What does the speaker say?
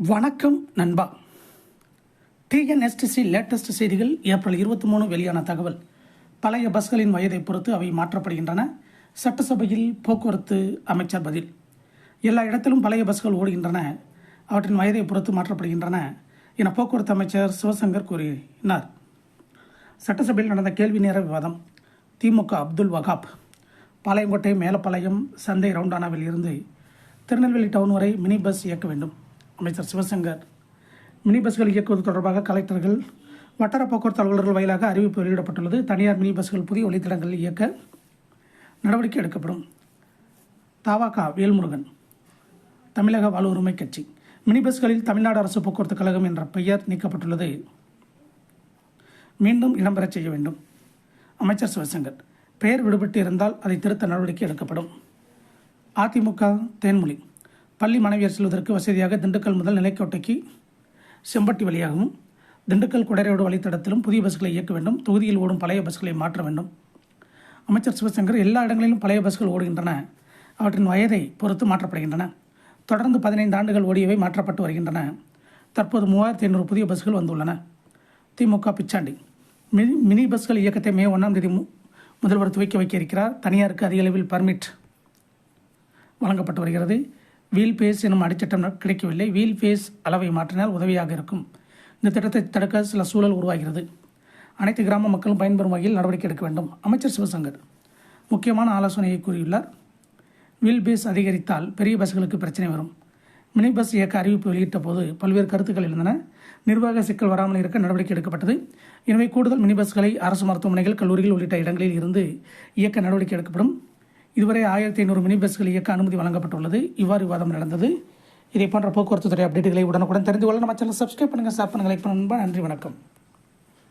வணக்கம் நண்பா. TNSTC latest செய்திகள் ஏப்ரல் 23 வெளியான தகவல். பழைய பஸ்களின் வயதை பொறுத்து அவை மாற்றப்படுகின்றன. சட்டசபையில் போக்குவரத்து அமைச்சர் பதில். எல்லா இடத்திலும் பழைய பஸ்கள் ஓடுகின்றன, அவற்றின் வயதை பொறுத்து மாற்றப்படுகின்றன என போக்குவரத்து அமைச்சர் சிவசங்கர் கூறினார். சட்டசபையில் நடந்த கேள்வி நேர விவாதம். திமுக அப்துல் வகாப். பாளையங்கோட்டை மேலப்பாளையம் சந்தை ரவுண்டானாவில் இருந்து திருநெல்வேலி டவுன் வரை மினி பஸ் இயக்க வேண்டும். அமைச்சர் சிவசங்கர். மினி பஸ்கள் இயக்குவது தொடர்பாக கலெக்டர்கள், வட்டார போக்குவரத்து அலுவலர்கள் வாயிலாக அறிவிப்பு வெளியிடப்பட்டுள்ளது. தனியார் மினி பஸ்கள் புதிய வழித்தடங்களில் இயக்க நடவடிக்கை எடுக்கப்படும். தவாக வேல்முருகன். தமிழக வாழ்வுரிமை கட்சி. மினி பஸ்களில் தமிழ்நாடு அரசு போக்குவரத்து கழகம் என்ற பெயர் நீக்கப்பட்டுள்ளது, மீண்டும் இடம்பெறச் செய்ய வேண்டும். அமைச்சர் சிவசங்கர். பெயர் விடுபட்டு இருந்தால் அதை திருத்த நடவடிக்கை எடுக்கப்படும். அதிமுக தேன்மொழி. பள்ளி மாணவியர் செல்வதற்கு வசதியாக திண்டுக்கல் முதல் நிலைக்கோட்டைக்கு செம்பட்டி வழியாகவும் திண்டுக்கல் குடரோடு வழித்தடத்திலும் புதிய பஸ்களை இயக்க வேண்டும். தொகுதியில் ஓடும் பழைய பஸ்களை மாற்ற வேண்டும். அமைச்சர் சிவசங்கர். எல்லா இடங்களிலும் பழைய பஸ்கள் ஓடுகின்றன, அவற்றின் வயதை பொறுத்து மாற்றப்படுகின்றன. தொடர்ந்து 15 ஆண்டுகள் ஓடியவை மாற்றப்பட்டு வருகின்றன. தற்போது 3500 புதிய பஸ்கள் வந்துள்ளன. திமுக பிச்சாண்டி. மினி பஸ்கள் இயக்கத்தை மே 1ஆம் தேதி முதல்வர் துவக்கி வைக்க இருக்கிறார். தனியாருக்கு அதிக அளவில் பர்மிட் வழங்கப்பட்டு வருகிறது. வீல் பேஸ் எனும் அடிச்சட்டம் கிடைக்கவில்லை. வீல் பேஸ் அளவை மாற்றினால் உதவியாக இருக்கும். இந்த திட்டத்தை தடுக்க சில சூழல் உருவாகிறது. அனைத்து கிராம மக்களும் பயன்பெறும் வகையில் நடவடிக்கை எடுக்க வேண்டும். அமைச்சர் சிவசங்கர் முக்கியமான ஆலோசனையை கூறியுள்ளார். வீல் பேஸ் அதிகரித்தால் பெரிய பஸ்களுக்கு பிரச்சனை வரும். மினி பஸ் இயக்க அறிவிப்பு வெளியிட்ட போது பல்வேறு கருத்துக்கள் இருந்தன. நிர்வாக சிக்கல் வராமல் இருக்க நடவடிக்கை எடுக்கப்பட்டது. எனவே கூடுதல் மினி பஸ்களை அரசு மருத்துவமனைகள், கல்லூரிகள் உள்ளிட்ட இடங்களில் இருந்து இயக்க நடவடிக்கை எடுக்கப்படும். இதுவரை 1500 மினி பஸ்கள் இயக்க அனுமதி வழங்கப்பட்டுள்ளது. இவ்வாறு விவாதம் நடந்தது. இதை போன்ற போக்குவரத்து துறை அப்டேட்டுகளை உடனுக்குடன் தெரிந்து கொள்ள நம்ம சேனல் சப்ஸ்கிரைப் பண்ணுங்கள், ஷேர் பண்ணுங்கள், லைக் பண்ணுங்கள். நன்றி, வணக்கம்.